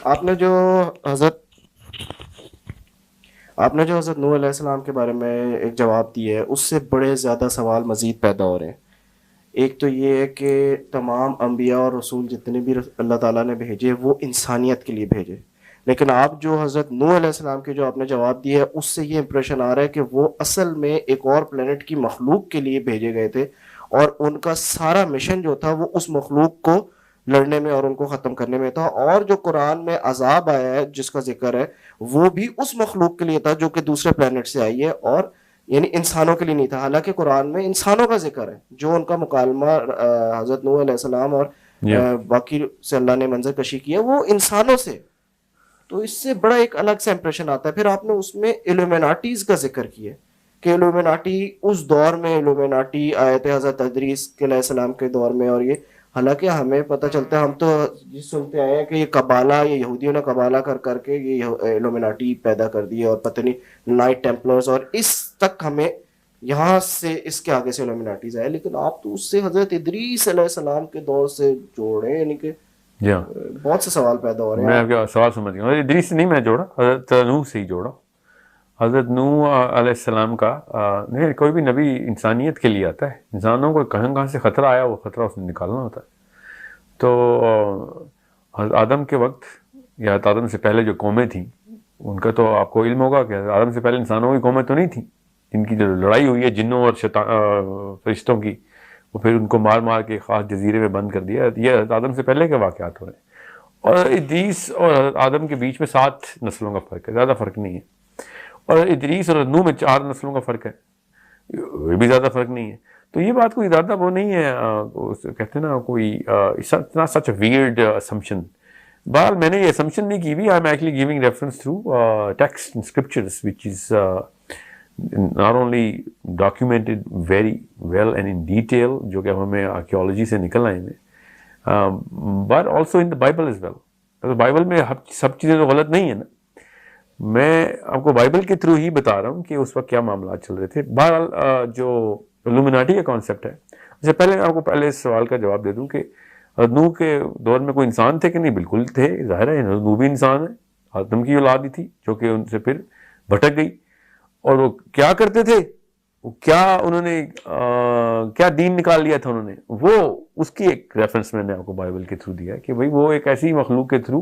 آپ نے جو حضرت آپ نے جو حضرت نوح علیہ السلام کے بارے میں ایک جواب دی ہے، اس سے بڑے زیادہ سوال مزید پیدا ہو رہے ہیں۔ ایک تو یہ ہے کہ تمام انبیاء اور رسول جتنے بھی اللہ تعالیٰ نے بھیجے وہ انسانیت کے لیے بھیجے، لیکن آپ جو حضرت نوح علیہ السلام کے جو آپ نے جواب دیا ہے اس سے یہ امپریشن آ رہا ہے کہ وہ اصل میں ایک اور پلینٹ کی مخلوق کے لیے بھیجے گئے تھے، اور ان کا سارا مشن جو تھا وہ اس مخلوق کو لڑنے میں اور ان کو ختم کرنے میں تھا، اور جو قرآن میں عذاب آیا ہے جس کا ذکر ہے وہ بھی اس مخلوق کے لیے تھا جو کہ دوسرے پلینٹ سے آئی ہے، اور یعنی انسانوں کے لیے نہیں تھا۔ حالانکہ قرآن میں انسانوں کا ذکر ہے، جو ان کا مکالمہ حضرت نوح علیہ السلام اور یا باقی سے اللہ نے منظر کشی کی ہے وہ انسانوں سے، تو اس سے بڑا ایک الگ سا امپریشن آتا ہے۔ پھر آپ نے اس میں ایلومیناٹیز کا ذکر کیا کہ ایلومیناٹی اس دور میں ایلومیناٹی آئے تھے حضرت ادریس علیہ السلام کے دور میں، اور یہ حالانکہ ہمیں پتہ چلتا ہے، ہم تو یہ سنتے آئے ہیں کہ یہ قبالہ، یہ یہودیوں نے قبالہ کر کر کے یہ ایلومیناٹی پیدا کر دی، اور پتہ نہیں نائٹ ٹیمپلرز، اور اس تک ہمیں یہاں سے اس کے آگے سے ایلومیناٹیز آئے، لیکن آپ تو اس سے حضرت ادریس علیہ السلام کے دور سے جوڑے، یعنی کہ یا بہت سے سوال پیدا ہو رہے ہیں۔ میں آپ آپ کا سوال سمجھ گیا ہوں۔ ادریس سے نہیں میں جوڑا، حضرت نوح سے ہی جوڑا۔ حضرت نوح علیہ السلام کا نہیں، کوئی بھی نبی انسانیت کے لیے آتا ہے، انسانوں کو کہاں کہاں سے خطرہ آیا وہ خطرہ اس نے نکالنا ہوتا ہے۔ تو حضرت آدم کے وقت یا حضرت آدم سے پہلے جو قومیں تھیں ان کا تو آپ کو علم ہوگا کہ حضرت آدم سے پہلے انسانوں کی قومیں تو نہیں تھیں، ان کی جو لڑائی ہوئی ہے جنوں اور فرشتوں کی، وہ پھر ان کو مار مار کے خاص جزیرے میں بند کر دیا۔ یہ حضرت آدم سے پہلے کے واقعات ہو رہے ہیں، اور ادریس اور حضرت آدم کے بیچ میں 7 نسلوں کا فرق ہے، زیادہ فرق نہیں ہے، اور ادریس اور نوح میں 4 نسلوں کا فرق ہے، یہ بھی زیادہ فرق نہیں ہے۔ تو یہ بات کوئی زیادہ وہ نہیں ہے، کہتے ہیں نا کوئی اتنا سچ اے ویئرڈ اسمپشن۔ بہرحال میں نے یہ اسمپشن نہیں کی بھی، I am actually giving reference through text and scriptures which is not only documented very well and in detail، جو کہ ہمیں آرکیولوجی سے نکل آئے ہیں، but also in the Bible as well۔ Bible میں سب چیزیں تو غلط نہیں ہیں نا، میں آپ کو بائبل کے تھرو ہی بتا رہا ہوں کہ اس وقت کیا معاملات چل رہے تھے۔ بہرحال جو الومیناٹی کا کانسیپٹ ہے، اس سے پہلے میں آپ کو پہلے اس سوال کا جواب دے دوں کہ نوح کے دور میں کوئی انسان تھے کہ نہیں؟ بالکل تھے، ظاہر ہے نوح بھی انسان ہے، آدم کی اولاد ہی تھی جو کہ ان سے پھر بھٹک گئی۔ اور وہ کیا کرتے تھے، کیا انہوں نے کیا دین نکال لیا تھا انہوں نے، وہ اس کی ایک ریفرنس میں نے آپ کو بائبل کے تھرو دیا ہے کہ بھئی وہ ایک ایسی مخلوق کے تھرو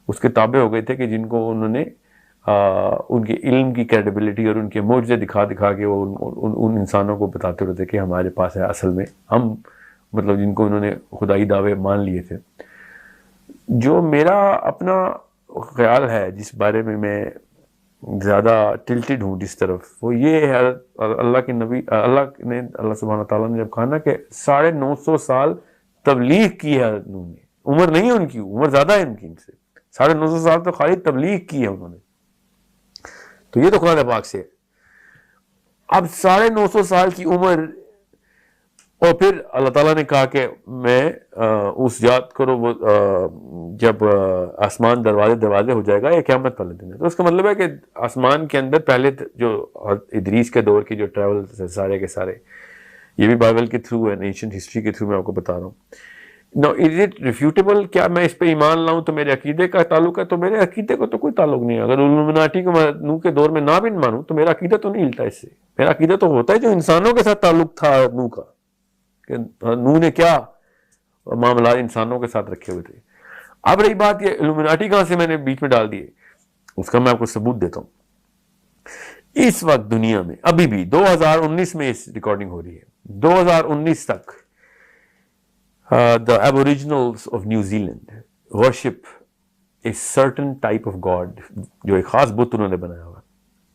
اس کے تابع ہو گئے تھے کہ جن کو انہوں نے ان کے علم کی کریڈیبلٹی اور ان کے معجزے دکھا دکھا کے وہ ان انسانوں کو بتاتے رہتے کہ ہمارے پاس ہے اصل میں ہم، مطلب جن کو انہوں نے خدائی دعوے مان لیے تھے۔ جو میرا اپنا خیال ہے جس بارے میں میں زیادہ ٹلٹڈ ہوں جس طرف، وہ یہ ہے اللہ کے نبی اللہ سبحانہ تعالیٰ نے جب کہا نا کہ 950 سال تبلیغ کی ہے حضرت نوح نے، عمر نہیں ہے ان کی، عمر زیادہ ہے ان کی، ان سے 950 سال تو خالی تبلیغ کی ہے انہوں نے، تو یہ تو قرآن پاک سے ہے۔ اب 950 سال کی عمر، اور پھر اللہ تعالیٰ نے کہا کہ میں اس یاد کرو وہ جب آسمان دروازے ہو جائے گا یہ قیامت والے دن ہے۔ تو اس کا مطلب ہے کہ آسمان کے اندر پہلے جو ادریس کے دور کی جو ٹریول سارے کے سارے، یہ بھی بائبل کے تھرو ہے، اینشنٹ ہسٹری کے تھرو میں آپ کو بتا رہا ہوں۔ نو از اٹ ریفیوٹیبل؟ کیا میں اس پہ ایمان لاؤں تو میرے عقیدے کا تعلق ہے؟ تو میرے عقیدے کو تو کوئی تعلق نہیں ہے۔ اگر الومناٹی کو نوح کے دور میں نہ بھی مانوں تو میرا عقیدہ تو نہیں ہلتا اس سے۔ میرا عقیدہ تو ہوتا ہے جو انسانوں کے ساتھ تعلق تھا نوح کا، کہ نوح نے کیا معاملات انسانوں کے ساتھ رکھے ہوئے تھے۔ اب رہی بات یہ الومناٹی کہاں سے میں نے بیچ میں ڈال دیے، اس کا میں آپ کو ثبوت دیتا ہوں۔ اس وقت دنیا میں ابھی بھی 2019 میں اس ریکارڈنگ ہو رہی ہے، 2019 تک the aboriginals of New Zealand worship a certain type of god، جو ایک خاص بت انہوں نے بنایا ہوا۔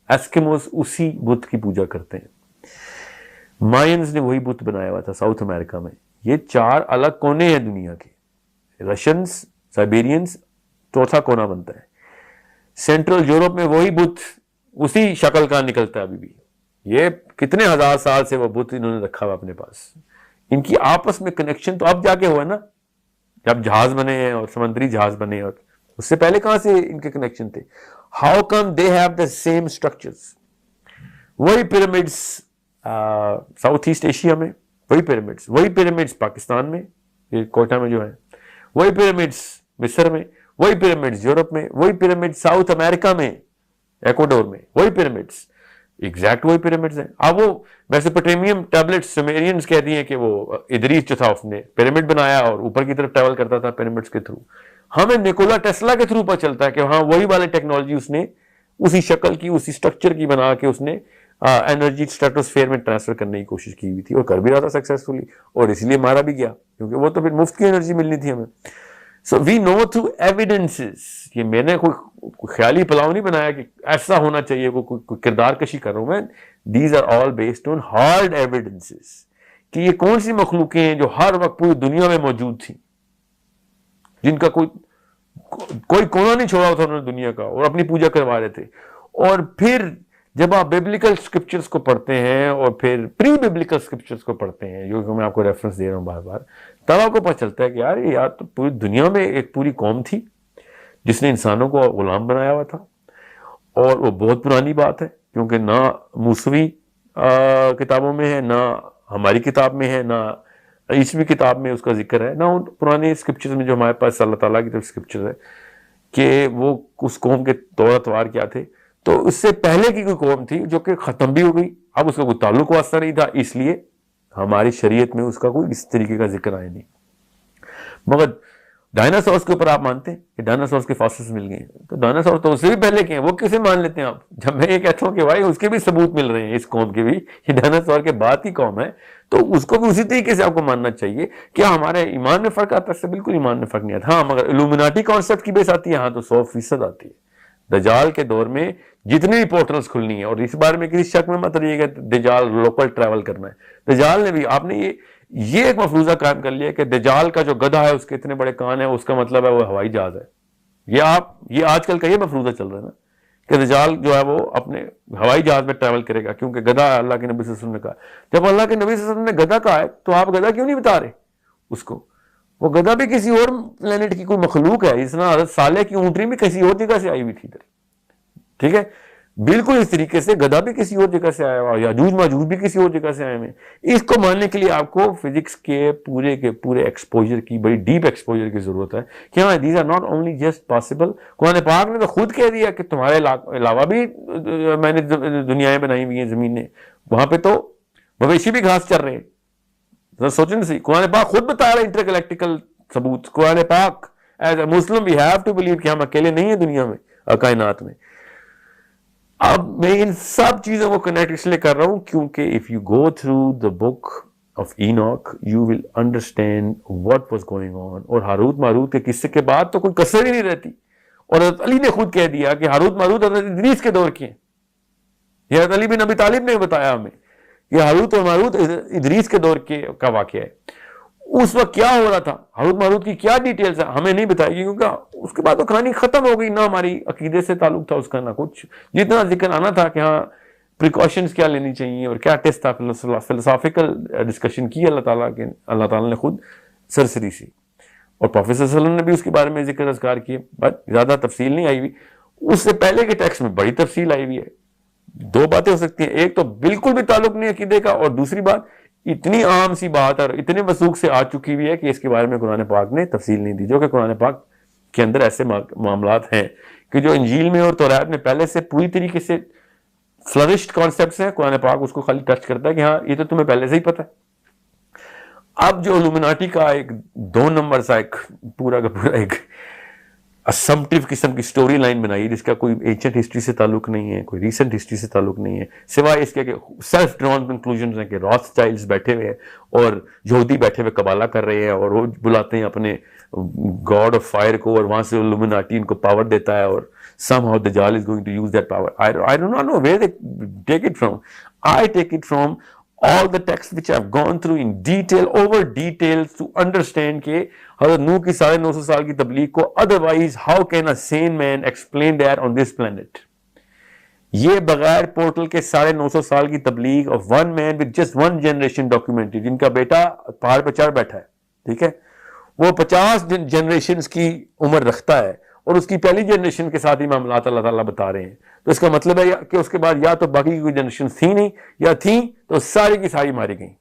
ایسکیموز اسی بت کی پوجا کرتے ہیں۔ مائنز نے وہی بت بنایا ہوا تھا ساؤتھ امریکہ میں۔ یہ 4 الگ کونے ہیں دنیا کے، رشینز، سائبیرینز، چوتھا کونا بنتا ہے۔ سینٹرل یورپ میں وہی بت اسی شکل کا نکلتا ہے ابھی بھی۔ یہ کتنے ہزار سال سے وہ بت انہوں نے رکھا ہوا اپنے پاس۔ ان کی آپس میں کنیکشن تو اب جا کے ہوا نا، جب جہاز بنے ہیں اور سمندری جہاز بنے، اور اس سے پہلے کہاں سے ان کے کنیکشن تھے؟ How come they have the same structures? وہی پیرامڈس ساؤتھ ایسٹ ایشیا میں، وہی پیرامڈس پاکستان میں، یہ کوئٹہ میں جو ہے، وہی پیرامڈس مصر میں، وہی پیرامڈز یورپ میں، وہی پیرامڈ ساؤتھ امریکہ میں، ایکوڈور میں وہی پیرامڈز، ایگزیکٹ وہی پیرامڈز ہیں. اب وہ میسوپوٹیمیم ٹیبلٹس سومیرینز کہتی ہیں کہ وہ ادریس جو تھا اس نے پیرامڈ بنایا اور اوپر کی طرف ٹریول کرتا تھا پیرامڈس کے تھرو. ہمیں نیکولا ٹیسلا کے تھرو پتہ چلتا ہے کہ ہاں وہی والی ٹیکنالوجی اس نے اسی شکل کی اسی سٹرکچر کی بنا کے اس نے انرجی اسٹریٹوسفیئر میں ٹرانسفر کرنے کی کوشش کی ہوئی تھی اور کر بھی رہا تھا سکسیسفلی، اور اس لیے مارا بھی گیا کیونکہ وہ تو پھر مفت کی انرجی ملنی تھی ہمیں. سو وی نو تھرو ایویڈنسز. یہ میں نے کوئی خیالی پلاؤ نہیں بنایا کہ ایسا ہونا چاہیے، کوئی کردار کشی کر رہا ہوں میں. These are all based on hard evidences کہ یہ کون سی مخلوقیں ہیں جو ہر وقت پوری دنیا میں موجود تھیں، جن کا کوئی کونا نہیں چھوڑا تھا انہوں نے دنیا کا، اور اپنی پوجا کروا رہے تھے. اور پھر جب آپ بیبلیکل اسکرپچرز کو پڑھتے ہیں اور پھر پری بیبلیکل اسکرپچرز کو پڑھتے ہیں، جو کہ میں آپ کو ریفرنس دے رہا ہوں بار بار، تب آپ کو پتہ چلتا ہے کہ یار تو پوری دنیا میں ایک پوری قوم تھی جس نے انسانوں کو غلام بنایا ہوا تھا. اور وہ بہت پرانی بات ہے کیونکہ نہ موسوی کتابوں میں ہے، نہ ہماری کتاب میں ہے، نہ عیسوی کتاب میں اس کا ذکر ہے، نہ ان پرانے اسکرپچرز میں جو ہمارے پاس اللہ تعالیٰ کی طرف اسکرپچر ہے کہ وہ اس قوم کے طور اتوار کیا تھے. تو اس سے پہلے کی کوئی قوم تھی جو کہ ختم بھی ہو گئی، اب اس کا کوئی تعلق واسطہ نہیں تھا، اس لیے ہماری شریعت میں اس کا کوئی اس طریقے کا ذکر آیا نہیں. مگر ڈائناسورس کے اوپر آپ مانتے ہیں کہ ڈائناسورس کے فاسلز مل گئے ہیں، تو ڈائناسور تو اس سے بھی پہلے کے ہیں، وہ کیسے مان لیتے ہیں آپ؟ جب میں یہ کہتا ہوں کہ بھائی اس کے بھی ثبوت مل رہے ہیں، اس قوم کے بھی، یہ ڈائناسور کے بعد کی قوم ہے، تو اس کو بھی اسی طریقے سے آپ کو ماننا چاہیے. کیا ہمارے ایمان میں فرق آتا ہے؟ اس سے بالکل ایمان میں فرق نہیں آتا. ہاں مگر الومناٹی کانسیپٹ کی بیس آتی ہے، ہاں تو 100% آتی ہے. دجال کے دور میں جتنی بھی پورٹلز کھلنی ہیں، اور اس بارے میں کسی شک میں مت رہیے کہ دجال لوکل ٹریول کرنا ہے. دجال نے بھی، آپ نے یہ ایک مفروضہ قائم کر لیا کہ دجال کا جو گدھا ہے اس کے اتنے بڑے کان ہیں، اس کا مطلب ہے وہ ہوائی جہاز ہے. یہ آج کل کا یہ مفروضہ چل رہا ہے نا کہ دجال جو ہے وہ اپنے ہوائی جہاز میں ٹریول کرے گا کیونکہ گدھا اللہ کے نبی صلی اللہ علیہ وسلم نے کہا. جب اللہ کے نبی صلی اللہ علیہ وسلم نے گدھا کہا ہے تو آپ گدھا کیوں نہیں بتا رہے اس کو؟ وہ گدھا بھی کسی اور پلینٹ کی کوئی مخلوق ہے، اس طرح حضرت صالح کی اونٹنی بھی کسی اور جگہ سے آئی ہوئی تھی ادھر. ٹھیک ہے، بالکل اس طریقے سے گدھا بھی کسی اور جگہ سے آیا ہوا، یاجوج ماجوج بھی کسی اور جگہ سے آئے ہوئے. اس کو ماننے کے لیے آپ کو فزکس کے پورے ایکسپوجر کی، بڑی ڈیپ ایکسپوجر کی ضرورت ہے کہ ہاں these are not only just possible. Quran پاک نے تو خود کہہ دیا کہ تمہارے علاوہ بھی میں نے دنیایں بنائی ہوئی ہیں زمین نے، وہاں پہ تو مویشی بھی گھاس چر رہے ہیں. ذرا سوچیں سی، قرآن پاک خود بتا رہا ہے انٹر گلیکٹیکل ثبوت. قرآن پاک as a Muslim we have to believe کہ ہم اکیلے نہیں ہیں دنیا میں، کائنات میں. اب میں ان سب چیزوں کو کنیکٹ اس لیے کر رہا ہوں کیونکہ if you go through the book of Enoch you will understand what was going on. اور ہاروت ماروت کے قصے کے بعد تو کوئی کسر ہی نہیں رہتی. اور حضرت علی نے خود کہہ دیا کہ ہاروت ماروت حضرت ادریس کے دور کے ہیں. یہ حضرت علی بن ابی طالب نے بتایا ہمیں کہ ہاروت اور ماروت ادریس کے دور کا واقعہ ہے. اس وقت کیا ہو رہا تھا، ہاروت ماروت کی کیا ڈیٹیلز ہیں ہمیں نہیں بتائی گی کیونکہ اس کے بعد تو کہانی ختم ہو گئی. نہ ہماری عقیدے سے تعلق تھا اس کا، نہ کچھ. جتنا ذکر آنا تھا کہ ہاں پریکاشنز کیا لینی چاہیے اور کیا ٹیسٹ تھا، فلسافیکل ڈسکشن کی اللہ تعالیٰ نے خود سرسری سی. اور پروفیسر صلی اللہ علیہ وسلم نے بھی اس کے بارے میں ذکر اذکار کیے، بٹ زیادہ تفصیل نہیں آئی ہوئی. اس سے پہلے کے ٹیکسٹ میں بڑی تفصیل آئی ہوئی ہے. دو باتیں ہو سکتی ہیں، ایک تو بالکل بھی تعلق نہیں عقیدے کا، اور دوسری بات اتنی عام سی بات اور اتنے وثوق سے آ چکی ہوئی ہے کہ اس کے بارے میں قرآن پاک نے تفصیل نہیں دی. جو کہ قرآن پاک کے اندر ایسے معاملات ہیں کہ جو انجیل میں اور تورات میں پہلے سے پوری طریقے سے فلرشڈ کانسیپٹس ہیں، قرآن پاک اس کو خالی ٹچ کرتا ہے کہ ہاں یہ تو تمہیں پہلے سے ہی پتہ ہے. اب جو الومناٹی کا ایک 2 نمبر سا ایک پورا کا پورا ایک اسمپٹیو قسم کی سٹوری لائن بنائی جس کا کوئی اینشنٹ ہسٹری سے تعلق نہیں ہے، کوئی ریسنٹ ہسٹری سے تعلک نہیں ہے، سوائے اس کے کہ سیلف ڈرون کنکلوژنز ہیں کہ راس چائلڈز بیٹھے ہوئے ہیں اور یہودی بیٹھے ہوئے قبالہ کر رہے ہیں اور وہ بلاتے ہیں اپنے گاڈ آف فائر کو، اور وہاں سے الومناٹی ان کو پاور دیتا ہے، اور somehow Dajjal is going to use that power. I do not know where they take it from. I take it from all the texts which I have gone through in detail, over details to understand کہ حضرت نوح کی 950 سال کی تبلیغ کو otherwise how can a sane man explain that on this planet. یہ بغیر portal کے 950 سال کی تبلیغ of one man with just one generation documented، جن کا بیٹا پہاڑ پہ چڑھ بیٹھا ہے، ٹھیک ہے، وہ 50 جنریشنز کی عمر رکھتا ہے اور اس کی پہلی جنریشن کے ساتھ ہی معاملات اللہ تعالیٰ بتا رہے ہیں. تو اس کا مطلب ہے کہ اس کے بعد یا تو باقی کی کوئی جنریشن تھی نہیں، یا تھیں تو ساری کی ساری ماری گئیں.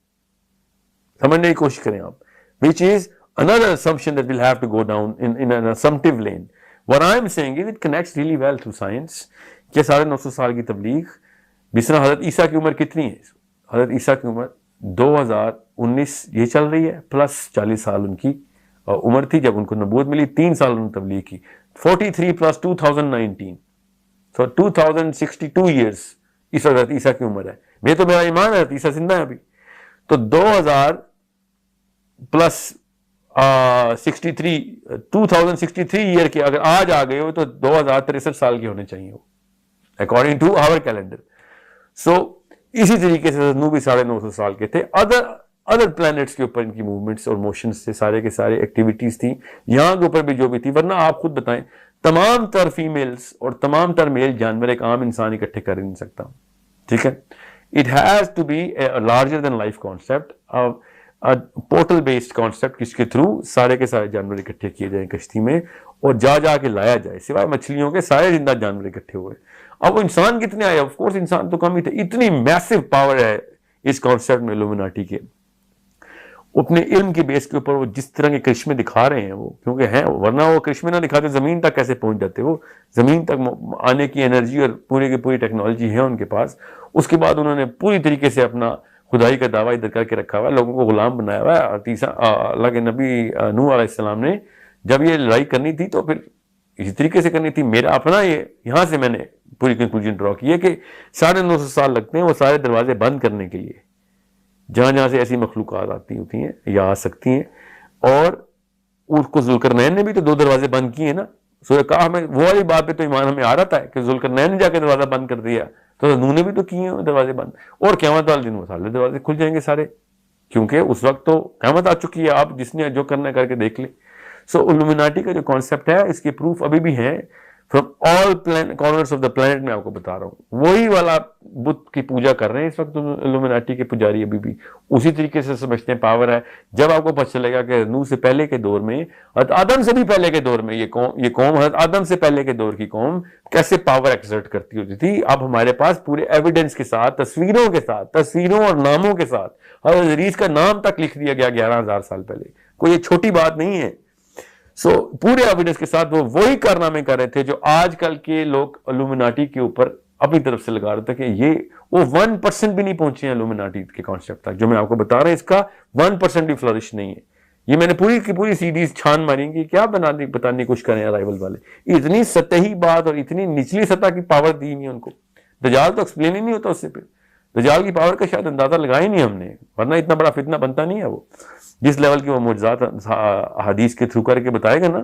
سمجھنے کی کوشش کریں آپ. which is another assumption that we'll have to go down in an assumptive lane. What I'm saying is it connects really well through science کہ 950 سال کی تبلیغ. جس طرح حضرت عیسیٰ کی عمر کتنی ہے؟ حضرت عیسیٰ کی عمر 2019 یہ چل رہی ہے پلس 40 سال ان کی عمر تھی جب ان کو نبوت ملی. 3 سال انہوں نے تبلیغ کی. 43 پلس 2019 so 2062 years اس وقت حضرت عیسیٰ کی عمر ہے. میں تو میرا ایمان ہے حضرت عیسیٰ زندہ ہے ابھی. تو 2000 پلس 2063 ایئر کے اگر آج آ گئے ہو تو 2063 سال کے ہونے چاہیے ہو اکارڈنگ ٹو آور کیلنڈر. سو اسی طریقے سے نوح بھی 950 سال کے تھے. ادر پلانٹس کے اوپر ان کی موومنٹس اور موشنز سے سارے کے سارے ایکٹیویٹیز تھیں. یہاں کے اوپر بھی جو بھی تھی, ورنہ آپ خود بتائیں تمام تر فیمیلز اور تمام تر میل جانور ایک عام انسان اکٹھے کر نہیں سکتا. ٹھیک ہے, it has to be larger than life concept, portal based concept جس کے تھرو سارے کے سارے جانور اکٹھے کیے جائیں کشتی میں اور جا کے لایا جائے. سوائے مچھلیوں کے سارے زندہ جانور اکٹھے ہوئے. اب وہ انسان کتنے آئے؟ آف کورس انسان تو کم ہی تھے. اتنی میسو پاور ہے اس کانسیپٹ میں الومناٹی کے. اپنے علم کے بیس کے اوپر وہ جس طرح کے کرشمے دکھا رہے ہیں وہ کیونکہ ہیں, ورنہ وہ کرشمے نہ دکھاتے زمین تک کیسے پہنچ جاتے. وہ زمین تک آنے کی انرجی اور پوری کی پوری ٹیکنالوجی ہے ان کے پاس. اس کے بعد انہوں نے پوری طریقے سے اپنا خدائی کا دعویٰ ادھر کر کے رکھا ہوا ہے, لوگوں کو غلام بنایا ہوا ہے. اللہ کے نبی نوح علیہ السلام نے جب یہ لڑائی کرنی تھی تو پھر اسی طریقے سے کرنی تھی. میرا اپنا یہاں سے میں نے پوری کنکلوژن ڈرا کی ہے کہ 950 سال لگتے ہیں وہ سارے دروازے بند کرنے کے لیے جہاں سے ایسی مخلوقات آتی ہوتی ہیں یا آ سکتی ہیں. اور اس کو ذوالقرنین نے بھی تو 2 دروازے بند کیے نا. سورہ کہف میں وہ والی بات پہ تو ایمان ہمیں آ رہا ہے کہ ذوالقرنین نے جا کے دروازہ بند کر دیا, تو نوح نے بھی تو کیے ہیں دروازے بند. اور قیامت والے دن وہ سارے دروازے کھل جائیں گے سارے, کیونکہ اس وقت تو قیامت آ چکی ہے. آپ جس نے جو کرنا ہے کر کے دیکھ لیں. سو الومناٹی کا جو کانسیپٹ ہے اس کے پروف ابھی بھی ہیں from all corners of the planet. میں آپ کو بتا رہا ہوں وہی والا بت کی پوجا کر رہے ہیں اس وقت الومناٹی کے پجاری ابھی بھی اسی طریقے سے سمجھتے ہیں پاور ہے. جب آپ کو پتہ چلے گا کہ نوح سے پہلے کے دور میں, حضرت آدم سے بھی پہلے کے دور میں یہ قوم حضرت آدم سے پہلے کے دور کی قوم کیسے پاور ایکسرٹ کرتی ہوتی تھی. اب ہمارے پاس پورے ایویڈنس کے ساتھ, تصویروں کے ساتھ, تصویروں اور ناموں کے ساتھ حضرت ادریس کا نام تک لکھ دیا گیا 11,000 سال پہلے. کوئی یہ چھوٹی بات نہیں ہے. سو پورے ایویڈنس کے ساتھ وہ وہی کارنامے کر رہے تھے جو آج کل کے لوگ الومناٹی کے اوپر اپنی طرف سے لگا رہے تھے کہ یہ وہ 1% بھی نہیں پہنچے ہیں الومناٹی کے کانسیپٹ تک. جو میں آپ کو بتا رہا ہوں اس کا 1% بھی فلرش نہیں ہے. یہ میں نے پوری کی پوری سیڈیز چھان ماری کہ کیا بتانے کی کوشش کریں ارائیول والے. اتنی سطحی بات اور اتنی نچلی سطح کی پاور دی نہیں ان کو. دجال تو ایکسپلین ہی نہیں ہوتا اس سے. پھر دجال کی پاور کا شاید اندازہ لگایا نہیں ہم نے, ورنہ اتنا بڑا فتنہ بنتا نہیں ہے. وہ جس لیول کی وہ معجزات حدیث کے تھرو کر کے بتائے گا نا,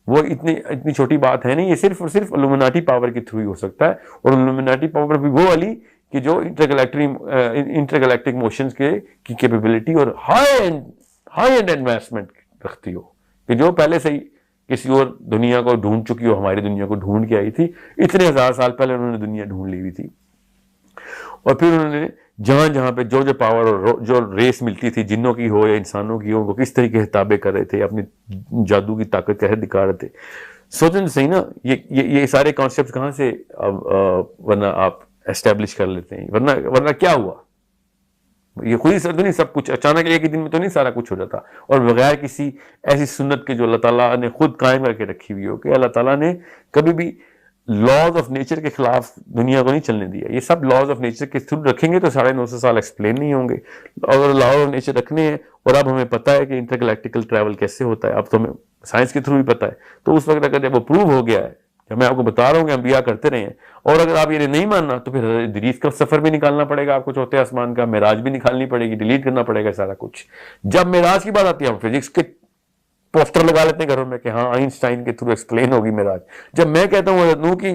وہ اتنی چھوٹی بات ہے نہیں. یہ صرف اور صرف الومناٹی پاور کے تھرو ہی ہو سکتا ہے. اور الومناٹی پاور بھی وہ والی کہ جو انٹرگلیکٹک موشنز کی کیپیبلٹی اور ہائی اینڈ انویسٹمنٹ رکھتی ہو, کہ جو پہلے سے ہی کسی اور دنیا کو ڈھونڈ چکی ہو, ہماری دنیا کو ڈھونڈ کے آئی تھی. اتنے 1000 سال پہلے انہوں نے دنیا ڈھونڈ لی ہوئی تھی. اور پھر انہوں نے جہاں پہ جو پاور اور جو ریس ملتی تھی, جنوں کی ہو یا انسانوں کی ہو, وہ کس طریقے سے تابع کر رہے تھے, اپنی جادو کی طاقت کیسے دکھا رہے تھے. سوچیں تو صحیح نا, یہ سارے کانسیپٹ کہاں سے ورنہ آپ اسٹیبلش کر لیتے ہیں. ورنہ کیا ہوا, یہ خود ہی نہیں سب کچھ اچانک ایک ہی دن میں تو نہیں سارا کچھ ہو جاتا, اور بغیر کسی ایسی سنت کے جو اللہ تعالیٰ نے خود قائم کر کے رکھی ہوئی ہو. کہ اللہ تعالیٰ نے کبھی بھی لاز آف نیچر کے خلاف دنیا کو نہیں چلنے دیا. یہ سب لاز آف نیچر کے تھرو رکھیں گے تو 950 سال ایکسپلین نہیں ہوں گے. اور لاز آف نیچر رکھنے ہیں, اور اب ہمیں پتہ ہے کہ انٹرگلیکٹیکل ٹریول کیسے ہوتا ہے, اب تو ہمیں سائنس کے تھرو بھی پتہ ہے. تو اس وقت اگر جب وہ پروو ہو گیا ہے, جب میں آپ کو بتا رہا ہوں کہ انبیاء کرتے رہے ہیں, اور اگر آپ یہ نہیں ماننا تو پھر ادریس کا سفر بھی نکالنا پڑے گا آپ کو, چوتھے آسمان کا معراج بھی نکالنی پڑے گی, ڈیلیٹ کرنا پڑے گا سارا کچھ. جب معراج کی بات آتی ہے ہم فزکس کے پوسٹر لگا لیتے ہیں گھروں میں کہ ہاں آئنسٹائن کے تھرو ایکسپلین ہوگی معراج. جب میں کہتا ہوں حضرت نوح کے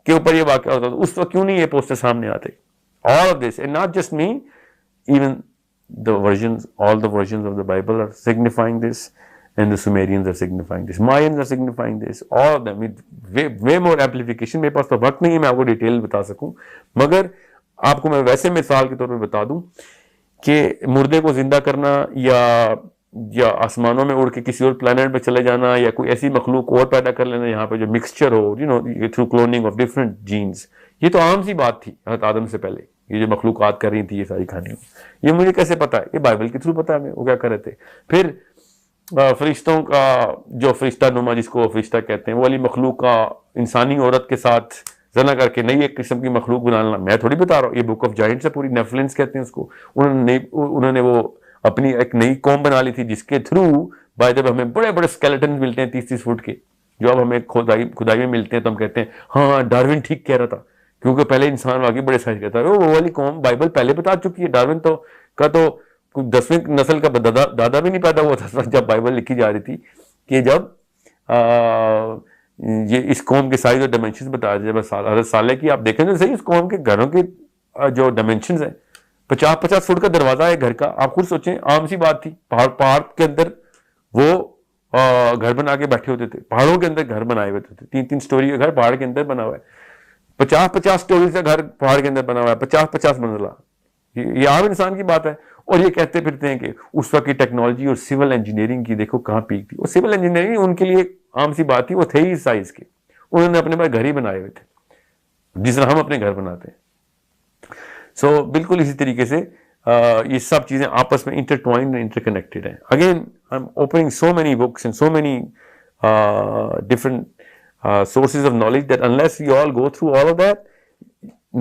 اوپر یہ واقعہ ہوتا ہے, اس وقت کیوں نہیں یہ پوسٹر سامنے آتے؟ all of this, and not just me, even all the versions of the Bible are signifying this, and the Sumerians are signifying this, Mayans are signifying this, all of them with way more amplification. میرے پاس تو وقت نہیں ہے میں آپ کو detail بتا سکوں, مگر آپ کو میں ویسے مثال کے طور پہ بتا دوں کہ مردے کو زندہ کرنا یا آسمانوں میں اڑ کے کسی اور پلانٹ پہ چلے جانا, یا کوئی ایسی مخلوق اور پیدا کر لینا یہاں پہ جو مکسچر ہو, through cloning of different genes, یہ تو عام سی بات تھی حضرت آدم سے پہلے. یہ جو مخلوقات کر رہی تھی یہ ساری کہانیاں, یہ مجھے کیسے پتا ہے؟ یہ بائبل کے تھرو پتا ہے ہمیں وہ کیا کر رہے تھے. پھر فرشتوں کا جو فرشتہ نما جس کو فرشتہ کہتے ہیں وہ والی مخلوق کا انسانی عورت کے ساتھ زنا کر کے نئی ایک قسم کی مخلوق بنانا، میں تھوڑی بتا رہا ہوں، یہ بک آف جائنٹس ہے پوری، نیفلنس کہتے ہیں اس کو. انہوں نے وہ اپنی ایک نئی قوم بنا لی تھی جس کے تھرو بائی جب ہمیں بڑے بڑے اسکیلیٹن ملتے ہیں 30-30 فٹ کے، جو اب ہمیں کھدائی میں ملتے ہیں تو ہم کہتے ہیں ہاں ڈاروین ٹھیک کہہ رہا تھا، کیونکہ پہلے انسان واقعی بڑے سائز کا تھا. وہ والی قوم بائبل پہلے بتا چکی ہے. ڈاروین تو 10ویں نسل کا دادا بھی نہیں پیدا ہوا تھا جب بائبل لکھی جا رہی تھی، کہ جب یہ اس قوم کے سائز اور ڈائمینشنز بتا دیے. حضرت صالح کی آپ دیکھیں تو صحیح، اس قوم کے گھروں کے جو ڈائمینشنز ہیں 50-50 فٹ کا دروازہ ہے گھر کا. آپ خود سوچیں، عام سی بات تھی. پہاڑ کے اندر وہ گھر بنا کے بیٹھے ہوتے تھے، پہاڑوں کے اندر گھر بنائے ہوئے تھے. 3-3 سٹوری کا گھر پہاڑ کے اندر بنا ہوا ہے، 50-50 سٹوری کا گھر پہاڑ کے اندر بنا ہوا ہے، 50-50 منزلہ. یہ عام انسان کی بات ہے. اور یہ کہتے پھرتے ہیں کہ اس وقت کی ٹیکنالوجی اور سول انجینئرنگ کی دیکھو کہاں پیک تھی. اور سول انجینئرنگ ان کے لیے عام سی بات تھی، وہ تھے ہی اس سائز کے. انہوں نے اپنے پاس گھر ہی بنائے ہوئے تھے جس طرح ہم اپنے گھر بناتے ہیں. سو بالکل اسی طریقے سے یہ سب چیزیں آپس میں انٹرٹوائنڈ اور انٹر کنیکٹڈ ہیں. Again I am opening so many books and so many different sources of knowledge that unless we all go through all of that,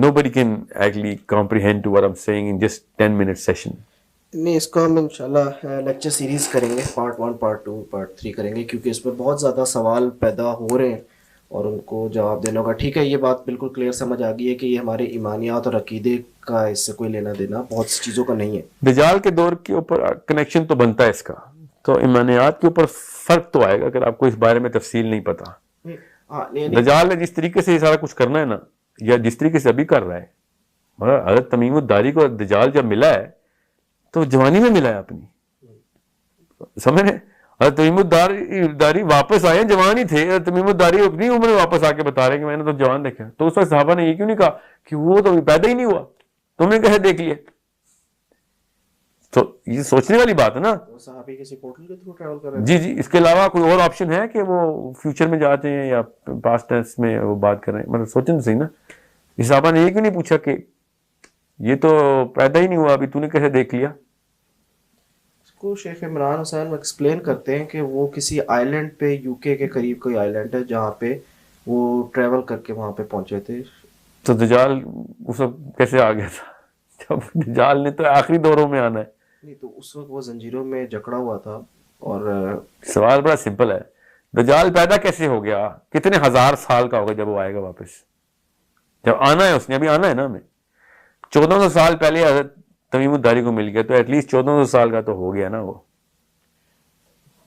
nobody can actually comprehend to what I'm saying in just 10-minute session. نہیں، اس کو ہم انشاءاللہ lecture series کریں گے، part 1 part 2 part 3 کریں گے، کیونکہ اس میں بہت زیادہ سوال پیدا ہو رہے ہیں اور ان کو جواب دینا ہوگا. ٹھیک ہے، یہ بات بالکل کلیئر سمجھ آ گئی ہے کہ یہ ہمارے ایمانیات اور عقیدے کا اس سے کوئی لینا دینا بہت سی چیزوں کا نہیں ہے. دجال کے دور کے اوپر کنیکشن تو بنتا ہے اس کا، تو ایمانیات کے اوپر فرق تو آئے گا اگر آپ کو اس بارے میں تفصیل نہیں پتا. دجال نے جس طریقے سے یہ سارا کچھ کرنا ہے نا، یا جس طریقے سے ابھی کر رہا ہے، مگر حضرت تمیم الداری کو دجال جب ملا ہے تو جوانی میں ملا ہے اپنی، سمجھ رہے ہیں؟ حضرت تمیم الداری واپس آئے ہیں، جوان ہی تھے. حضرت تمیم الداری اپنی عمر میں واپس آ کے بتا رہے ہیں کہ میں نے تو جوان دیکھا. تو اس وقت صحابہ نے یہ کیوں نہیں کہا کہ وہ تو پیدا ہی نہیں ہوا، تم نے کیسے دیکھ لیا؟ تو یہ سوچنے والی بات ہے نا. صحابی کسی پورٹل کے تھرو ٹریول کر رہے ہیں. جی اس کے علاوہ کوئی اور آپشن ہے کہ وہ فیوچر میں جاتے ہیں یا پاسٹ ٹینس میں وہ بات کر رہے ہیں؟ مطلب سوچیں تو صحیح نا. اس صحابہ نے یہ کیوں نہیں پوچھا کہ یہ تو پیدا ہی نہیں ہوا ابھی، تو نے کیسے دیکھ لیا؟ اس کو شیخ عمران حسین ایکسپلین کرتے ہیں کہ وہ کسی آئی لینڈ پہ، یو کے قریب کوئی آئی لینڈ ہے جہاں پہ وہ ٹریول کر کے وہاں پہ پہنچے تھے. تو دجال اس وقت کیسے آ گیا تھا جب دجال نے تو آخری دوروں میں آنا ہے؟ نہیں تو اس وقت وہ زنجیروں میں جکڑا ہوا تھا. اور سوال بڑا سمپل ہے، دجال پیدا کیسے ہو گیا؟ کتنے ہزار سال کا ہوگا جب وہ آئے گا واپس؟ جب آنا ہے اس نے، ابھی آنا ہے نا ہمیں. 1400 سال پہلے حضرت تمیم الداری کو مل گیا تو ایٹ لیسٹ 1400 سال کا تو ہو گیا نا وہ.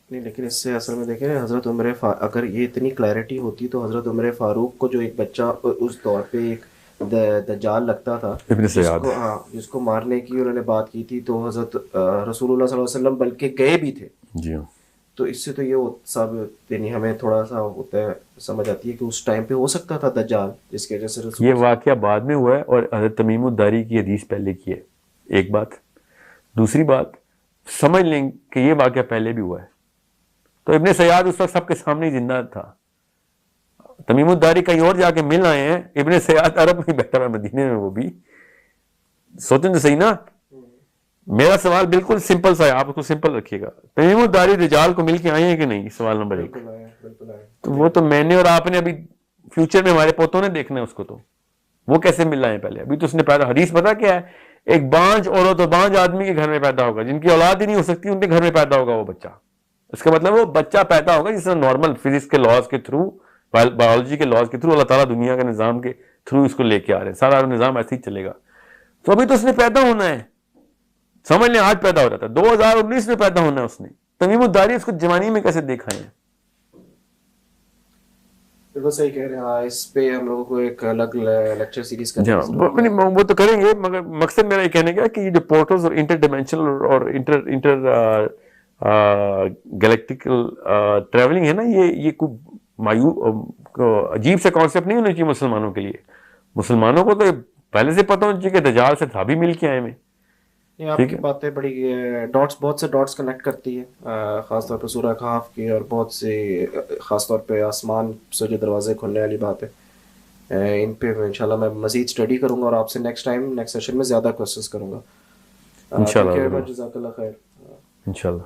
نہیں، لیکن اس سے اصل میں دیکھیں نا، حضرت اگر یہ اتنی کلیئرٹی ہوتی تو حضرت عمر فاروق کو جو ایک بچہ اس دور پہ ایک دجال لگتا تھا، ابن سیاد، جس کو مارنے کی انہوں نے بات کی تھی، تو حضرت رسول اللہ صلی اللہ علیہ وسلم بلکہ گئے بھی تھے. جی ہاں. تو اس سے تو یہ سب یعنی ہمیں تھوڑا سا ہوتا ہے، سمجھ آتی ہے کہ اس ٹائم پہ ہو سکتا تھا دجال، جس کی وجہ سے یہ واقعہ بعد میں ہوا ہے اور حضرت تمیم الداری کی حدیث پہلے کی ہے. ایک بات. دوسری بات سمجھ لیں کہ یہ واقعہ پہلے بھی ہوا ہے. تو ابن سیاد اس وقت سب کے سامنے زندہ تھا. تمیم الداری کہیں اور جا کے مل آئے ہیں، ابن سیاد عرب میں بیٹھا ہوا مدینے میں. وہ بھی سوچیں تو صحیح نا. میرا سوال بالکل سمپل سا ہے، آپ اس کو سمپل رکھیے گا. تمیم الداری دجال کو مل کے آئے ہیں کہ نہیں؟ سوال نمبر 1. تو وہ تو میں نے اور آپ نے ابھی فیوچر میں ہمارے پوتوں نے دیکھنا ہے اس کو. تو وہ کیسے مل رہے ہیں پہلے؟ ابھی تو اس نے پیدا، حدیث پتا کیا ہے؟ ایک بانج عورت اور بانج آدمی کے گھر میں پیدا ہوگا، جن کی اولاد ہی نہیں ہو سکتی ان کے گھر میں پیدا ہوگا وہ بچہ. اس کا مطلب وہ بچہ پیدا ہوگا جس طرح نارمل فزکس کے لاز کے تھرو، بایولوجی کے لاز کے تھرو اللہ تعالیٰ دنیا کے نظام کے تھرو اس کو لے کے آ رہے ہیں. سارا نظام ایسے ہی چلے گا. تو ابھی تو اس نے پیدا ہونا ہے، سمجھ لیں آج پیدا ہو رہا تھا، 2019 میں پیدا ہونا ہے اس نے. تمیم الداری اس کو جوانی میں کیسے دیکھا ہے؟ بالکل صحیح کہہ رہے ہیں. ہاں، اس پہ ہم لوگوں کو ایک الگ لیکچر سیریز کریں گے. وہ تو کریں گے، مگر مقصد میرا یہ کہنے کا کہ یہ جو پورٹلز اور انٹر ڈائمینشنل اور انٹر گلیکٹیکل ٹریولنگ ہے نا، یہ کوئی عجیب سے کانسیپٹ نہیں ہونا چاہیے مسلمانوں کے لیے. مسلمانوں کو تو پہلے سے پتہ ہونا چاہیے کہ دجال سے تھا بھی مل کے آئے میں. آپ کی باتیں بڑی ڈاٹس، بہت سے ڈاٹس کنیکٹ کرتی ہے، خاص طور پہ سورہ کہف کی، اور بہت سے خاص طور پہ آسمان سے جو دروازے کھلنے والی بات ہے، ان پہ انشاءاللہ میں مزید اسٹڈی کروں گا اور آپ سے نیکسٹ سیشن میں زیادہ کوشچنس کروں گا. انشاءاللہ. جزاک اللہ خیر. انشاءاللہ.